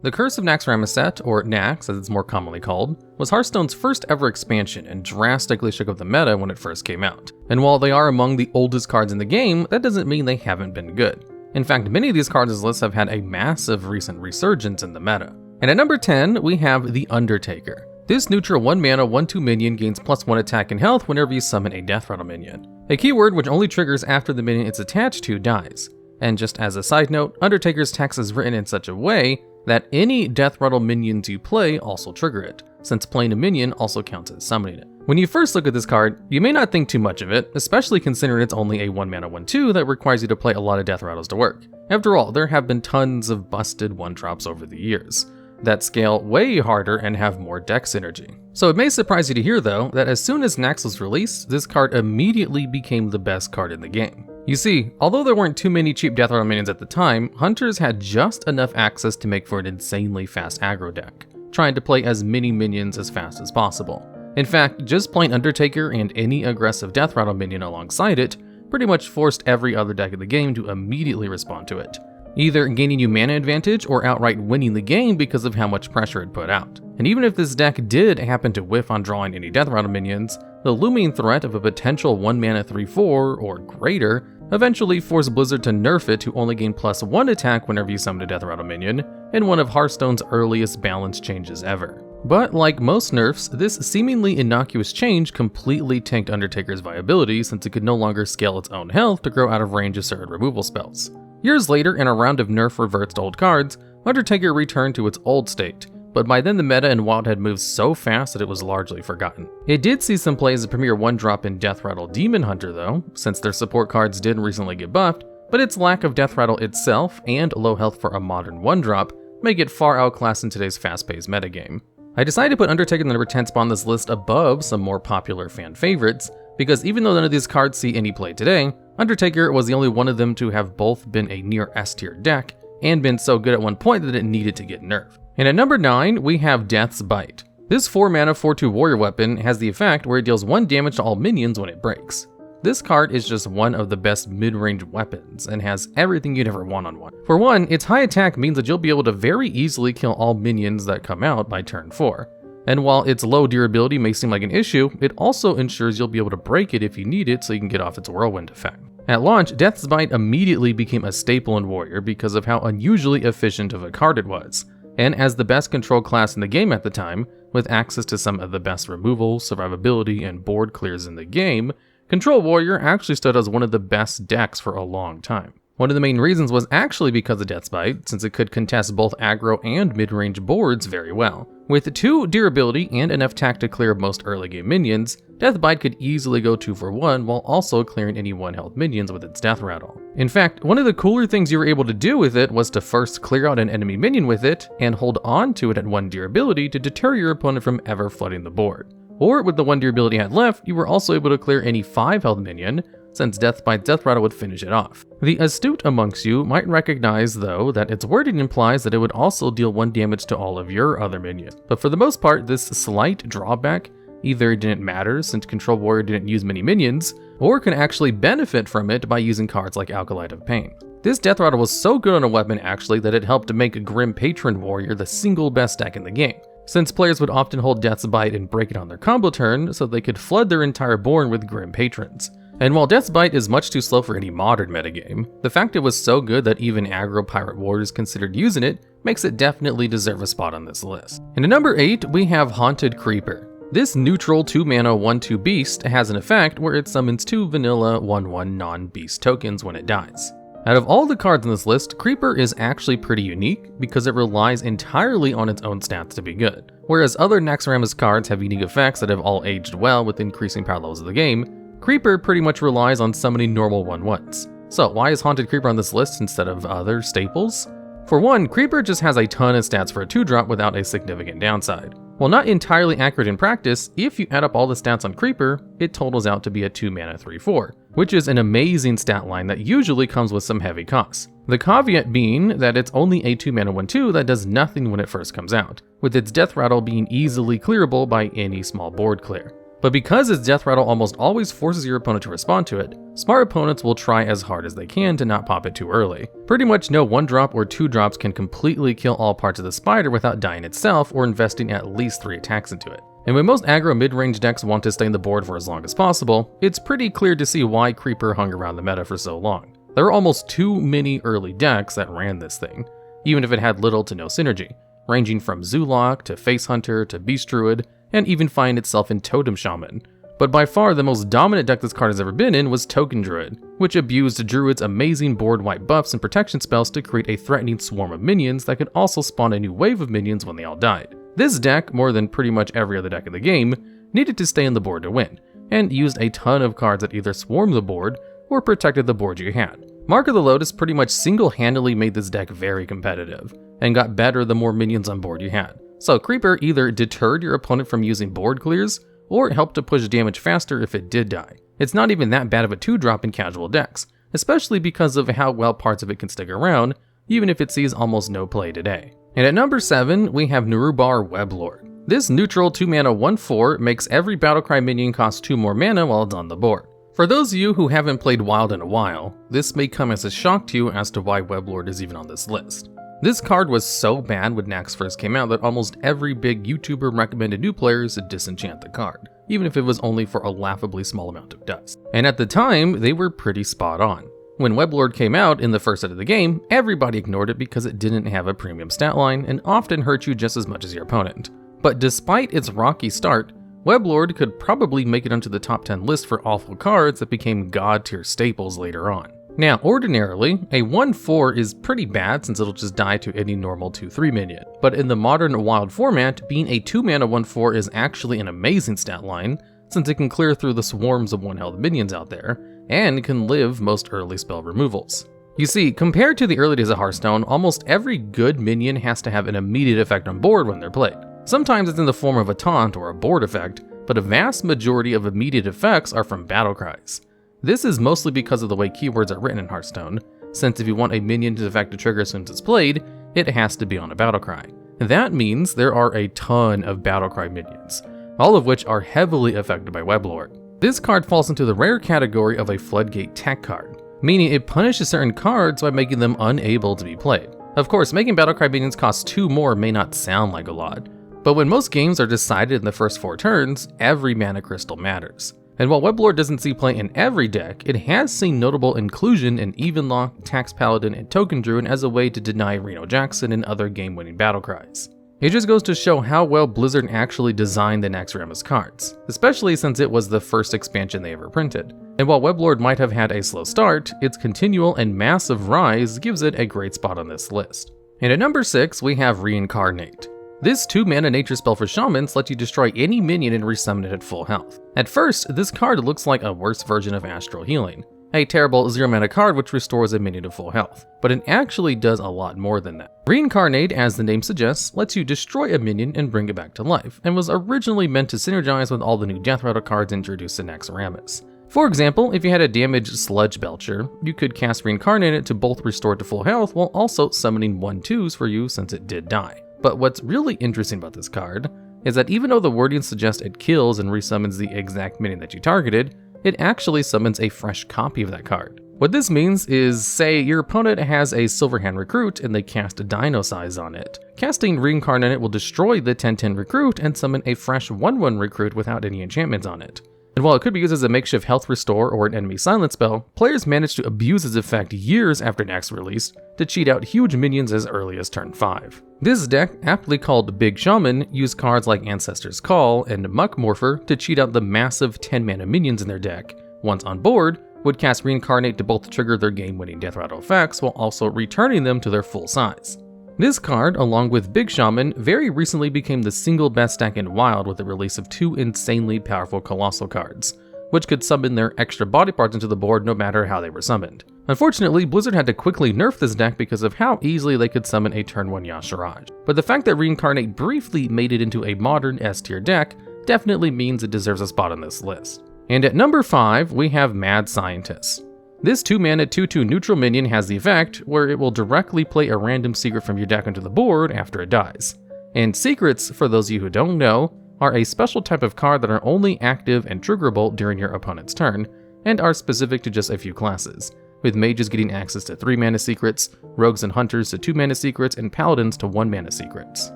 The Curse of Naxxramas Set, or Naxx as it's more commonly called, was Hearthstone's first ever expansion and drastically shook up the meta when it first came out. And while they are among the oldest cards in the game, that doesn't mean they haven't been good. In fact, many of these cards' lists have had a massive recent resurgence in the meta. And at number 10, we have the Undertaker. This neutral 1-mana 1/2 minion gains +1 attack and health whenever you summon a Death Rattle minion. A keyword which only triggers after the minion it's attached to dies. And just as a side note, Undertaker's text is written in such a way that any Death Rattle minions you play also trigger it, since playing a minion also counts as summoning it. When you first look at this card, you may not think too much of it, especially considering it's only a 1-mana 1/2 that requires you to play a lot of Death Rattles to work. After all, there have been tons of busted 1-drops over the years that scale way harder and have more deck synergy. So it may surprise you to hear though, that as soon as Naxx was released, this card immediately became the best card in the game. You see, although there weren't too many cheap Death Rattle minions at the time, hunters had just enough access to make for an insanely fast aggro deck, trying to play as many minions as fast as possible. In fact, just playing Undertaker and any aggressive Death Rattle minion alongside it pretty much forced every other deck in the game to immediately respond to it, either gaining you mana advantage or outright winning the game because of how much pressure it put out. And even if this deck did happen to whiff on drawing any Death Rattle minions, the looming threat of a potential 1-mana 3/4 or greater eventually forced Blizzard to nerf it to only gain +1 attack whenever you summon a Death Rattle minion, in one of Hearthstone's earliest balance changes ever. But like most nerfs, this seemingly innocuous change completely tanked Undertaker's viability since it could no longer scale its own health to grow out of range of certain removal spells. Years later, in a round of nerf reverts to old cards, Undertaker returned to its old state, but by then the meta in WoW had moved so fast that it was largely forgotten. It did see some play as a premier 1-drop in Death Rattle Demon Hunter though, since their support cards did recently get buffed, but its lack of Death Rattle itself and low health for a modern 1-drop make it far outclassed in today's fast-paced metagame. I decided to put Undertaker in the number 10 spot on this list above some more popular fan favorites, because even though none of these cards see any play today, Undertaker was the only one of them to have both been a near S-tier deck, and been so good at one point that it needed to get nerfed. And at number 9, we have Death's Bite. This 4-mana 4/2 warrior weapon has the effect where it deals 1 damage to all minions when it breaks. This card is just one of the best mid-range weapons, and has everything you'd ever want on one. For one, its high attack means that you'll be able to very easily kill all minions that come out by turn 4. And while its low durability may seem like an issue, it also ensures you'll be able to break it if you need it so you can get off its whirlwind effect. At launch, Death's Bite immediately became a staple in Warrior because of how unusually efficient of a card it was. And as the best control class in the game at the time, with access to some of the best removal, survivability, and board clears in the game, Control Warrior actually stood as one of the best decks for a long time. One of the main reasons was actually because of Death's Bite, since it could contest both aggro and mid-range boards very well. With 2 durability and enough attack to clear most early game minions, Death Bite could easily go 2 for 1 while also clearing any 1 health minions with its Death Rattle. In fact, one of the cooler things you were able to do with it was to first clear out an enemy minion with it, and hold on to it at 1 durability to deter your opponent from ever flooding the board. Or with the 1 durability you had left, you were also able to clear any 5 health minion, since Death Bite's Death Rattle would finish it off. The astute amongst you might recognize though that its wording implies that it would also deal 1 damage to all of your other minions. But for the most part, this slight drawback either didn't matter since Control Warrior didn't use many minions, or can actually benefit from it by using cards like Alkalite of Pain. This Death Rattle was so good on a weapon actually that it helped to make Grim Patron Warrior the single best deck in the game, since players would often hold Death's Bite and break it on their combo turn so they could flood their entire board with Grim Patrons. And while Death's Bite is much too slow for any modern metagame, the fact it was so good that even aggro pirate warriors considered using it makes it definitely deserve a spot on this list. And at number 8, we have Haunted Creeper. This neutral 2-mana 1/2 beast has an effect where it summons 2 vanilla 1/1 non-beast tokens when it dies. Out of all the cards on this list, Creeper is actually pretty unique because it relies entirely on its own stats to be good. Whereas other Naxxramas cards have unique effects that have all aged well with increasing power levels of the game, Creeper pretty much relies on summoning normal 1/1s. So why is Haunted Creeper on this list instead of other staples? For one, Creeper just has a ton of stats for a 2-drop without a significant downside. While not entirely accurate in practice, if you add up all the stats on Creeper, it totals out to be a 2-mana 3/4, which is an amazing stat line that usually comes with some heavy costs. The caveat being that it's only a 2-mana 1/2 that does nothing when it first comes out, with its Death Rattle being easily clearable by any small board clear. But because its death rattle almost always forces your opponent to respond to it, smart opponents will try as hard as they can to not pop it too early. Pretty much no 1-drop or 2-drops can completely kill all parts of the spider without dying itself or investing at least 3 attacks into it. And when most aggro mid-range decks want to stay on the board for as long as possible, it's pretty clear to see why Creeper hung around the meta for so long. There were almost too many early decks that ran this thing, even if it had little to no synergy, ranging from Zoolock to Face Hunter to Beast Druid, and even find itself in Totem Shaman. But by far the most dominant deck this card has ever been in was Token Druid, which abused Druid's amazing board wipe buffs and protection spells to create a threatening swarm of minions that could also spawn a new wave of minions when they all died. This deck, more than pretty much every other deck in the game, needed to stay on the board to win, and used a ton of cards that either swarmed the board or protected the board you had. Mark of the Lotus pretty much single-handedly made this deck very competitive, and got better the more minions on board you had. So Creeper either deterred your opponent from using board clears, or helped to push damage faster if it did die. It's not even that bad of a 2-drop in casual decks, especially because of how well parts of it can stick around, even if it sees almost no play today. And at number 7, we have Narubar Weblord. This neutral 2-mana 1/4 makes every Battlecry minion cost 2 more mana while it's on the board. For those of you who haven't played Wild in a while, this may come as a shock to you as to why Weblord is even on this list. This card was so bad when Naxx first came out that almost every big YouTuber recommended new players to disenchant the card, even if it was only for a laughably small amount of dust. And at the time, they were pretty spot on. When Weblord came out in the first set of the game, everybody ignored it because it didn't have a premium stat line and often hurt you just as much as your opponent. But despite its rocky start, Weblord could probably make it onto the top 10 list for awful cards that became god tier staples later on. Now, ordinarily, a 1/4 is pretty bad since it'll just die to any normal 2/3 minion, but in the modern Wild format, being a 2-mana 1/4 is actually an amazing stat line, since it can clear through the swarms of 1-health minions out there, and can live most early spell removals. You see, compared to the early days of Hearthstone, almost every good minion has to have an immediate effect on board when they're played. Sometimes it's in the form of a taunt or a board effect, but a vast majority of immediate effects are from battle cries. This is mostly because of the way keywords are written in Hearthstone, since if you want a minion to affect a trigger as soon as it's played, it has to be on a battlecry. That means there are a ton of battlecry minions, all of which are heavily affected by Weblord. This card falls into the rare category of a floodgate tech card, meaning it punishes certain cards by making them unable to be played. Of course, making battlecry minions cost 2 more may not sound like a lot, but when most games are decided in the first 4 turns, every mana crystal matters. And while Weblord doesn't see play in every deck, it has seen notable inclusion in Evenlock, Tax Paladin, and Token Druid as a way to deny Reno Jackson and other game-winning battle cries. It just goes to show how well Blizzard actually designed the Naxxramas cards, especially since it was the first expansion they ever printed. And while Weblord might have had a slow start, its continual and massive rise gives it a great spot on this list. And at number 6, we have Reincarnate. This 2-mana nature spell for shamans lets you destroy any minion and resummon it at full health. At first, this card looks like a worse version of Astral Healing, a terrible 0-mana card which restores a minion to full health, but it actually does a lot more than that. Reincarnate, as the name suggests, lets you destroy a minion and bring it back to life, and was originally meant to synergize with all the new Death Rattle cards introduced in Naxxramas. For example, if you had a damaged Sludge Belcher, you could cast Reincarnate it to both restore it to full health while also summoning 1/2s for you since it did die. But what's really interesting about this card is that even though the wording suggests it kills and resummons the exact minion that you targeted, it actually summons a fresh copy of that card. What this means is, say your opponent has a Silverhand Recruit and they cast a Dino Size on it. Casting Reincarnate will destroy the 10/10 Recruit and summon a fresh 1/1 Recruit without any enchantments on it. And while it could be used as a makeshift health restore or an enemy silence spell, players managed to abuse its effect years after Naxx released to cheat out huge minions as early as turn 5. This deck, aptly called Big Shaman, used cards like Ancestor's Call and Muck Morpher to cheat out the massive 10-mana minions in their deck. Once on board, would cast Reincarnate to both trigger their game-winning Death Rattle effects while also returning them to their full size. This card, along with Big Shaman, very recently became the single best deck in Wild with the release of 2 insanely powerful Colossal cards, which could summon their extra body parts into the board no matter how they were summoned. Unfortunately, Blizzard had to quickly nerf this deck because of how easily they could summon a turn 1 Yashiraj. But the fact that Reincarnate briefly made it into a modern S-tier deck definitely means it deserves a spot on this list. And at number 5, we have Mad Scientist. This 2-mana 2/2 neutral minion has the effect where it will directly play a random secret from your deck onto the board after it dies. And secrets, for those of you who don't know, are a special type of card that are only active and triggerable during your opponent's turn, and are specific to just a few classes, with mages getting access to 3 mana secrets, rogues and hunters to 2 mana secrets, and paladins to 1 mana secrets.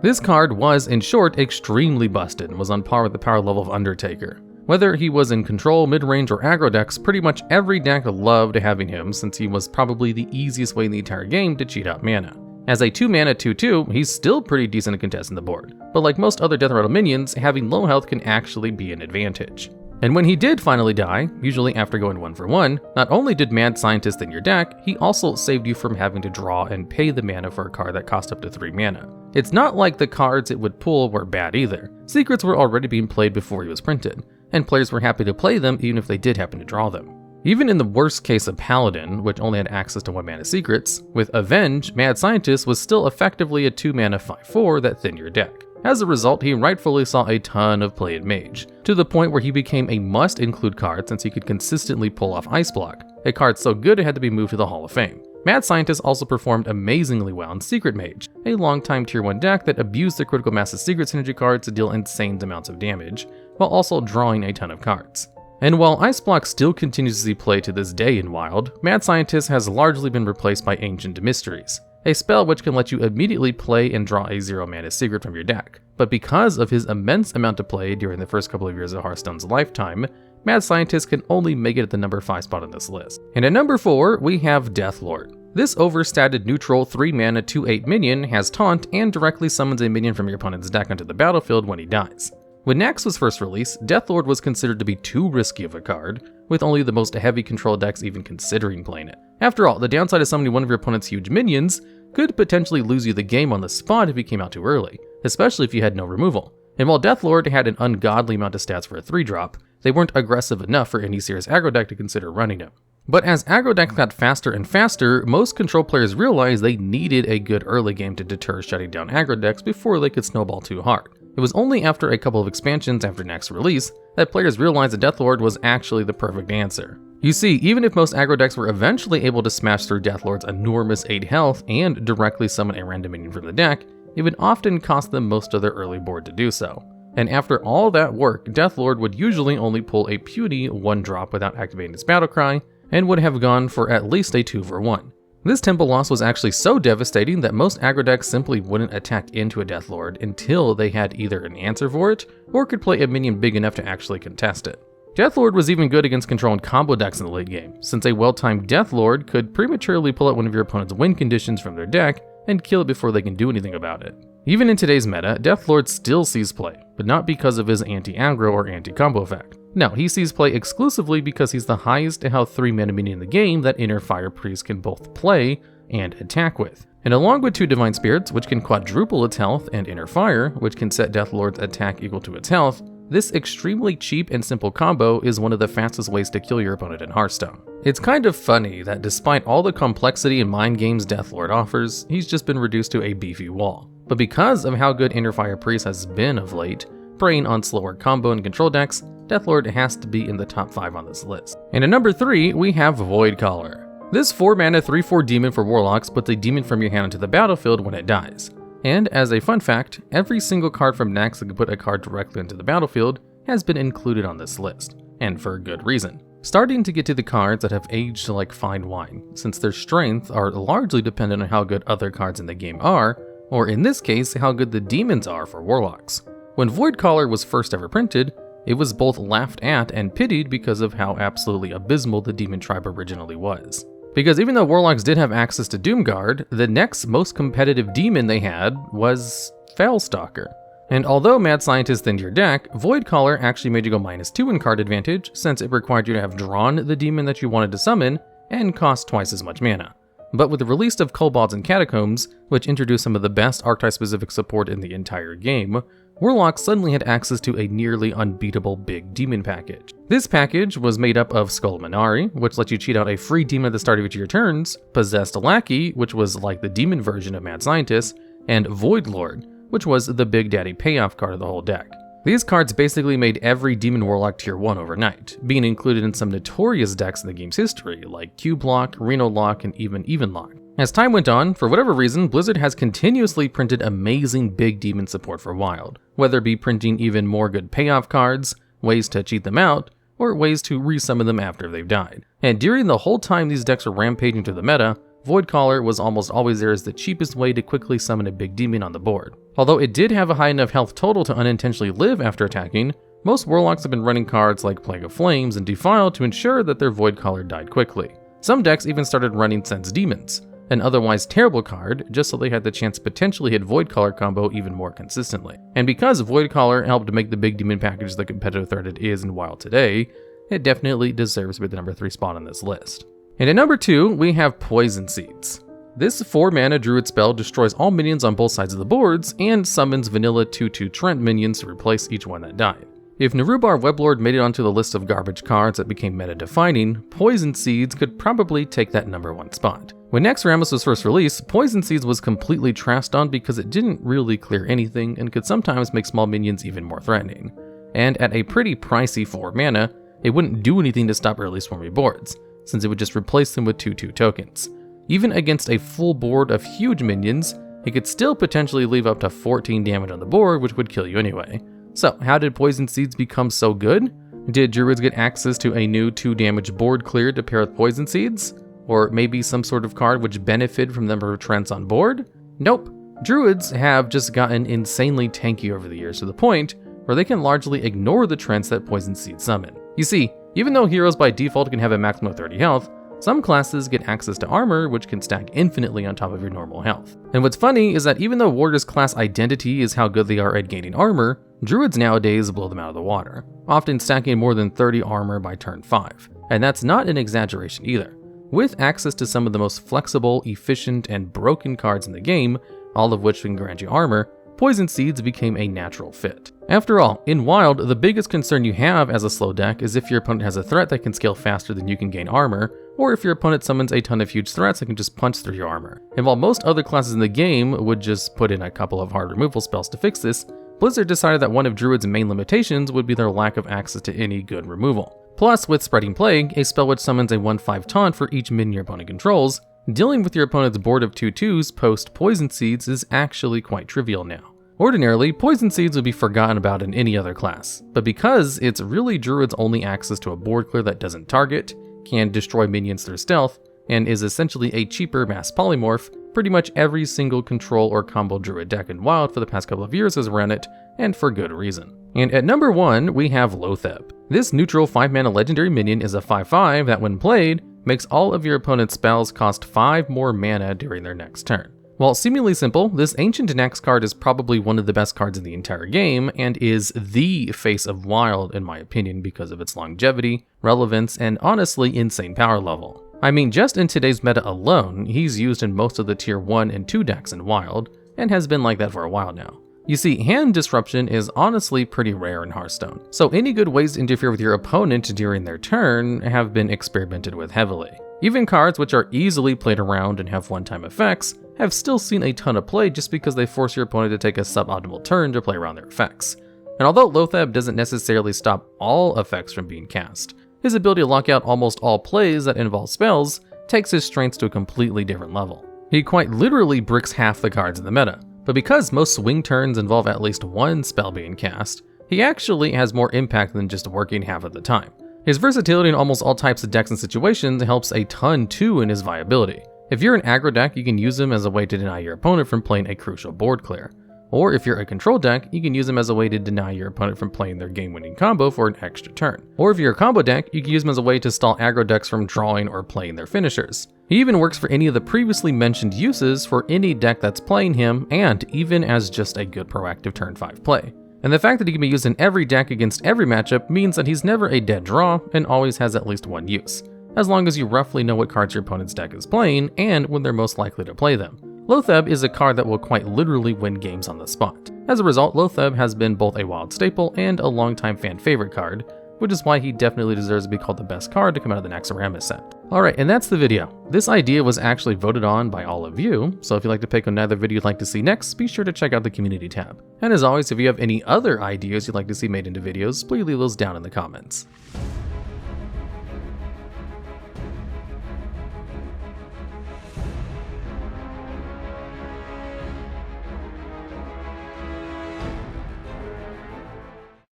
This card was, in short, extremely busted and was on par with the power level of Undertaker. Whether he was in control, mid-range, or aggro decks, pretty much every deck loved having him since he was probably the easiest way in the entire game to cheat out mana. As a 2 mana 2/2, he's still pretty decent at contesting the board, but like most other Death Rattle minions, having low health can actually be an advantage. And when he did finally die, usually after going 1 for 1, not only did Mad Scientist in your deck, he also saved you from having to draw and pay the mana for a card that cost up to 3 mana. It's not like the cards it would pull were bad either. Secrets were already being played before he was printed, and players were happy to play them even if they did happen to draw them. Even in the worst case of Paladin, which only had access to 1 mana secrets, with Avenge, Mad Scientist was still effectively a 2 mana 5/4 that thinned your deck. As a result, he rightfully saw a ton of play in Mage, to the point where he became a must-include card since he could consistently pull off Ice Block, a card so good it had to be moved to the Hall of Fame. Mad Scientist also performed amazingly well in Secret Mage, a longtime tier 1 deck that abused the Critical Mass's Secret Synergy cards to deal insane amounts of damage, while also drawing a ton of cards. And while Ice Block still continues to see play to this day in Wild, Mad Scientist has largely been replaced by Ancient Mysteries, a spell which can let you immediately play and draw a 0 mana secret from your deck. But because of his immense amount of play during the first couple of years of Hearthstone's lifetime, Mad Scientist can only make it at the number 5 spot on this list. And at number 4, we have Deathlord. This overstated neutral 3 mana 2/8 minion has Taunt and directly summons a minion from your opponent's deck onto the battlefield when he dies. When Naxx was first released, Deathlord was considered to be too risky of a card, with only the most heavy control decks even considering playing it. After all, the downside of summoning one of your opponent's huge minions could potentially lose you the game on the spot if he came out too early, especially if you had no removal. And while Deathlord had an ungodly amount of stats for a 3-drop, they weren't aggressive enough for any serious aggro deck to consider running him. But as aggro decks got faster and faster, most control players realized they needed a good early game to deter shutting down aggro decks before they could snowball too hard. It was only after a couple of expansions after Naxx's release that players realized that Deathlord was actually the perfect answer. You see, even if most aggro decks were eventually able to smash through Deathlord's enormous 8 health and directly summon a random minion from the deck, it would often cost them most of their early board to do so. And after all that work, Deathlord would usually only pull a puny 1-drop without activating its battle cry, and would have gone for at least a 2 for 1. This tempo loss was actually so devastating that most aggro decks simply wouldn't attack into a Deathlord until they had either an answer for it, or could play a minion big enough to actually contest it. Deathlord was even good against control and combo decks in the late game, since a well-timed Deathlord could prematurely pull out one of your opponent's win conditions from their deck and kill it before they can do anything about it. Even in today's meta, Deathlord still sees play, but not because of his anti-aggro or anti-combo effect. No, he sees play exclusively because he's the highest health 3 mana minion in the game that Inner Fire Priest can both play and attack with. And along with 2 Divine Spirits, which can quadruple its health, and Inner Fire, which can set Deathlord's attack equal to its health, this extremely cheap and simple combo is one of the fastest ways to kill your opponent in Hearthstone. It's kind of funny that despite all the complexity and mind games Deathlord offers, he's just been reduced to a beefy wall. But because of how good Inner Fire Priest has been of late, preying on slower combo and control decks, Deathlord has to be in the top 5 on this list. And at number 3, we have Voidcaller. This 4 mana 3/4 demon for Warlocks puts a demon from your hand into the battlefield when it dies. And as a fun fact, every single card from Naxx that could put a card directly into the battlefield has been included on this list, and for good reason. Starting to get to the cards that have aged like fine wine, since their strength are largely dependent on how good other cards in the game are, or in this case, how good the demons are for Warlocks. When Voidcaller was first ever printed, it was both laughed at and pitied because of how absolutely abysmal the demon tribe originally was. Because even though Warlocks did have access to Doomguard, the next most competitive demon they had was Failstalker. And although Mad Scientist thinned your deck, Voidcaller actually made you go -2 in card advantage, since it required you to have drawn the demon that you wanted to summon, and cost twice as much mana. But with the release of Kobolds and Catacombs, which introduced some of the best archetype-specific support in the entire game, Warlocks suddenly had access to a nearly unbeatable big demon package. This package was made up of Skull Minari, which let you cheat out a free demon at the start of each of your turns, Possessed Lackey, which was like the demon version of Mad Scientist, and Voidlord, which was the big daddy payoff card of the whole deck. These cards basically made every Demon Warlock tier 1 overnight, being included in some notorious decks in the game's history, like Cube Lock, Reno Lock, and even Even Lock. As time went on, for whatever reason, Blizzard has continuously printed amazing big demon support for Wild, whether it be printing even more good payoff cards, ways to cheat them out, or ways to resummon them after they've died. And during the whole time these decks were rampaging through the meta, Voidcaller was almost always there as the cheapest way to quickly summon a big demon on the board. Although it did have a high enough health total to unintentionally live after attacking, most Warlocks have been running cards like Plague of Flames and Defile to ensure that their Voidcaller died quickly. Some decks even started running Sense Demons, an otherwise terrible card, just so they had the chance to potentially hit Voidcaller combo even more consistently. And because Voidcaller helped make the big demon package the competitive threat it is in Wild today, it definitely deserves to be the number 3 spot on this list. And at number 2, we have Poison Seeds. This 4-mana druid spell destroys all minions on both sides of the boards and summons vanilla 2/2 Trent minions to replace each one that died. If Narubar Weblord made it onto the list of garbage cards that became meta-defining, Poison Seeds could probably take that number 1 spot. When Naxxramas was first released, Poison Seeds was completely trashed on because it didn't really clear anything and could sometimes make small minions even more threatening. And at a pretty pricey 4 mana, it wouldn't do anything to stop early swarmy boards, since it would just replace them with 2/2 tokens. Even against a full board of huge minions, it could still potentially leave up to 14 damage on the board, which would kill you anyway. So how did Poison Seeds become so good? Did Druids get access to a new 2 damage board clear to pair with Poison Seeds? Or maybe some sort of card which benefited from the number of Trents on board? Nope. Druids have just gotten insanely tanky over the years to the point where they can largely ignore the Trents that Poison Seeds summon. You see, even though heroes by default can have a maximum of 30 health, some classes get access to armor which can stack infinitely on top of your normal health. And what's funny is that even though Warriors' class identity is how good they are at gaining armor, Druids nowadays blow them out of the water, often stacking more than 30 armor by turn 5. And that's not an exaggeration either. With access to some of the most flexible, efficient, and broken cards in the game, all of which can grant you armor, Poison Seeds became a natural fit. After all, in Wild, the biggest concern you have as a slow deck is if your opponent has a threat that can scale faster than you can gain armor, or if your opponent summons a ton of huge threats that can just punch through your armor. And while most other classes in the game would just put in a couple of hard removal spells to fix this, Blizzard decided that one of Druid's main limitations would be their lack of access to any good removal. Plus, with Spreading Plague, a spell which summons a 1/5 taunt for each minion your opponent controls, dealing with your opponent's board of 2/2s post Poison Seeds is actually quite trivial now. Ordinarily, Poison Seeds would be forgotten about in any other class, but because it's really Druid's only access to a board clear that doesn't target, can destroy minions through stealth, and is essentially a cheaper mass polymorph, pretty much every single control or combo Druid deck in Wild for the past couple of years has run it, and for good reason. And at number 1, we have Loatheb. This neutral 5-mana legendary minion is a 5/5 that when played, makes all of your opponent's spells cost 5 more mana during their next turn. While seemingly simple, this ancient Naxx card is probably one of the best cards in the entire game, and is the face of Wild in my opinion because of its longevity, relevance, and honestly insane power level. I mean, just in today's meta alone, he's used in most of the tier 1 and 2 decks in Wild, and has been like that for a while now. You see, hand disruption is honestly pretty rare in Hearthstone, so any good ways to interfere with your opponent during their turn have been experimented with heavily. Even cards which are easily played around and have one-time effects have still seen a ton of play just because they force your opponent to take a suboptimal turn to play around their effects. And although Loatheb doesn't necessarily stop all effects from being cast, his ability to lock out almost all plays that involve spells takes his strengths to a completely different level. He quite literally bricks half the cards in the meta, but because most swing turns involve at least one spell being cast, he actually has more impact than just working half of the time. His versatility in almost all types of decks and situations helps a ton too in his viability. If you're an aggro deck, you can use him as a way to deny your opponent from playing a crucial board clear. Or if you're a control deck, you can use him as a way to deny your opponent from playing their game-winning combo for an extra turn. Or if you're a combo deck, you can use him as a way to stall aggro decks from drawing or playing their finishers. He even works for any of the previously mentioned uses for any deck that's playing him, and even as just a good proactive turn 5 play. And the fact that he can be used in every deck against every matchup means that he's never a dead draw and always has at least one use, as long as you roughly know what cards your opponent's deck is playing and when they're most likely to play them. Loatheb is a card that will quite literally win games on the spot. As a result, Loatheb has been both a Wild staple and a longtime fan favorite card, which is why he definitely deserves to be called the best card to come out of the Naxxramas set. Alright, and that's the video. This idea was actually voted on by all of you, so if you'd like to pick another video you'd like to see next, be sure to check out the community tab. And as always, if you have any other ideas you'd like to see made into videos, please leave those down in the comments.